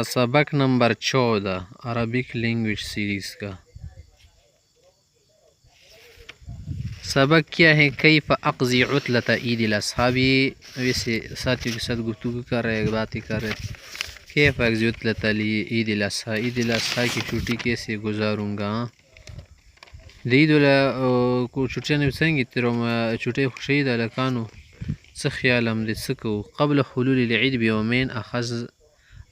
سبق number 14 Arabic language series کا سبق کیا ہے کیف اقضی عطلۃ عید الاضحیٰ. ویسے ساتھیوں کے ساتھ گفتگو کر رہے باتیں کر رہے. کیف اقضی عطلۃ عید الاضحیٰ, عید الاضحیٰ کی چھٹی کیسے گزاروں گا. عید کو چھٹیاں څنګه تیروم, چھٹی خوشی ده لکانو څه خیال هم دې څه کوو. قبل حلول العید بیومین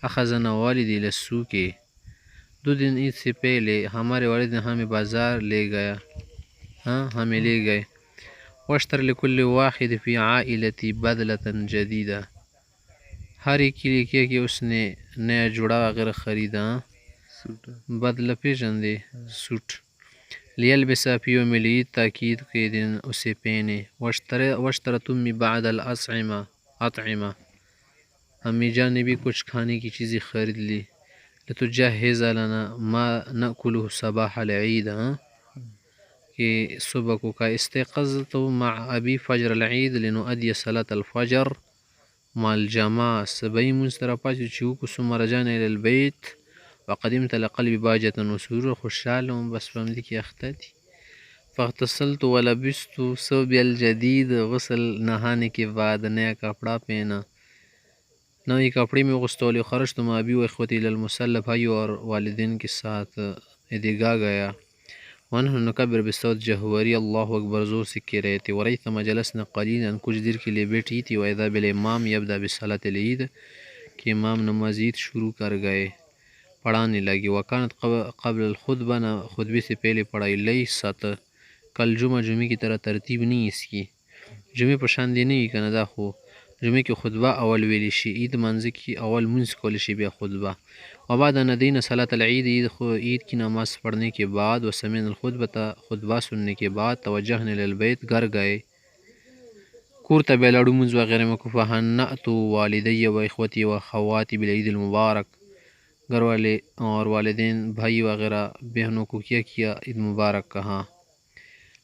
اخذنا والدی لسو کے 2 دن عید سے پہلے ہمارے والد نے ہمیں بازار لے گیا, ہمیں لے گئے. واشتر لکل واحد فی عائلتی بدلۃ جدیدہ, ہر ایک کے لیے کیا کہ اس نے نیا جوڑا وغیرہ خریدا. بدلہ پیژندے سوٹ. لیلبس فی یوم العید, تاکید کے دن اسے پہنے. واشترت امی بعد الاطعمہ, امی جان نے بھی کچھ کھانے کی چیزیں خرید لی. لتجہز لنا ما نأکلہ صباح العید, کہ صبح کو کا. استيقظت مع ابی فجر العید لنؤدی صلاة الفجر مع الجماعة, سبعی منستر پاچو چوکو. ثم رجعنا الى البیت وقدمت لقلب باجة وسرور, خوشحال ہوں بس فهمدی کی اختہ تھی. فاغتسلت ولبست ثوبی الجدید, غسل نہانے کے بعد نیا کپڑا پہنا. نئے کپڑے میں غسل. خرجت مع ابی و اخوتی الى المصلی, بھائیو اور والدین کے ساتھ عیدگاہ گیا. ونحن نکبر بالصوت جہوری, اللہ اکبر زور سے کہہ رہے تھے. وریثما جلسنا قلیلا, کچھ دیر کے لیے بیٹھی تھی. واذا بالامام یبدا بصلاۃ العید, کہ امام نماز عید شروع کر گئے, پڑھانے لگے. وکانت قبل الخطبہ, خطبے سے پہلے پڑھائی. لیست کل جمعہ, جمعے کی طرح ترتیب نہیں اس کی, جمعے پر شاندی نہیں کنا دا خو جمعے کی خطبہ اول ویلی شی, عید منزه کی اول منز کولی شی بیا خطبہ. وبعد ندین صلاۃ العید, عید کی نماز پڑھنے کے بعد. وسمعنا الخطبہ, خطبہ سننے کے بعد. توجہنا الی البیت, گھر گئے. کورتا بیلاڑو منز وغیرہ میں کو. فہنأت والدی و اخوتی و اخواتی بالعید المبارک, گھر والے اور والدین بھائی وغیرہ بہنوں کو کیا عید مبارک کہا.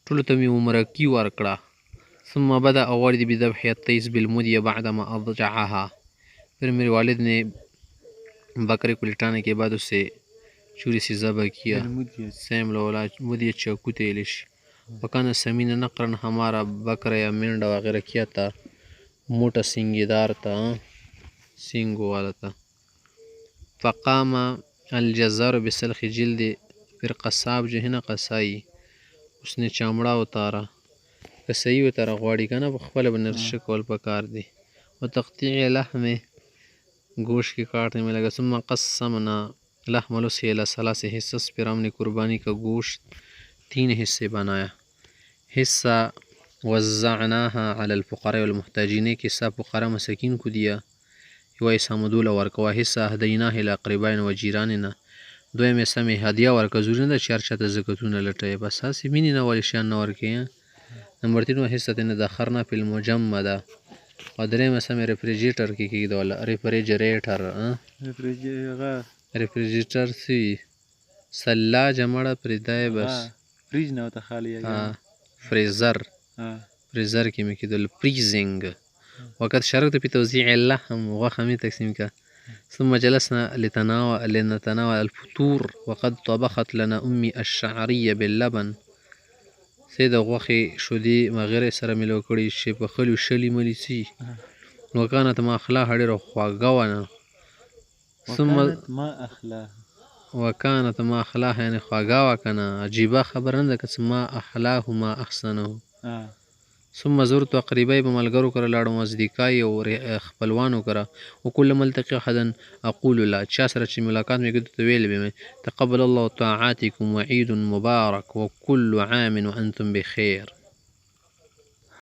ټولو ته مې مبارکي ورکړه. ثم بدأ والدی بذبح التیس بالمدیہ بعدما اضجعها, پھر میرے والد نے بکرے کو لٹانے کے بعد اسے چوری سے ذبح کیا. سیم لولا مدیہ چاقو تیلش. وکانا سمین نقرن, ہمارا بکرا یا مینڈا وغیرہ کیا تھا, موٹا سینگی دار تھا, سینگو والا تھا. فقام الجزار بسلخ جلد, پھر قصاب جو ہے نا قصائی, اس نے چامڑا اتارا. قصائی اتارا غواڑی کا نا, بخبل بنرش کول پکار دی. و تقطیع لحم, گوشت کے کاٹنے میں لگا. ثم قسمنا لحم الضحیہ الی 3 حصص, پھر ہم نے قربانی کا گوشت 3 حصے بنایا. حصہ وزعناها علی الفقراء والمحتاجین, ایک حصہ فقراء مساکین کو دیا. ویسامدول ورکوا. حصہ هدیناه الی اقربائنا و جیراننا, دویم حصہ میں ہدیہ ورکا. ضروری نه چار چاته زکاتونه لټوي, بس هسې مینې نه والی شیان نه ورکوي. نمبر 3 حصہ ندخرنا فی المجمده, اور دریم حصہ میں ریفریجریٹر کی کیدولا. ریفریجریٹر سی ثلاجه مړه پرېدای بس, فریج نه وته خالی, فریزر کی میں کیدول, فریزنگ. وقت شرکت فی توزیع اللحم, غوښه می تقسیم کا. ثم جلسنا لنتناول الفطور وقد طبخت لنا امي الشعرية باللبن, سیده غوښې شودې وغیرہ سره مې وکړي چې پخلي شلي ملي سي. وکانت ما اخلاها, ډېره خواږه وه. وکانت ما اخلاها, یعنی خواږه وه که نه, عجیبه خبره نه ده که څه. ما احلاه ما احسنه. ثم زرت اقربای, په ملګرو کره لاړم, اصدقای او خپلوانو کره. وکل ملتقي احدا اقول له, چا سره چې ملاقات مې کړی ته ویل به مې تقبل الله طاعاتکم وعید مبارک وکل عام وانتم بخیر.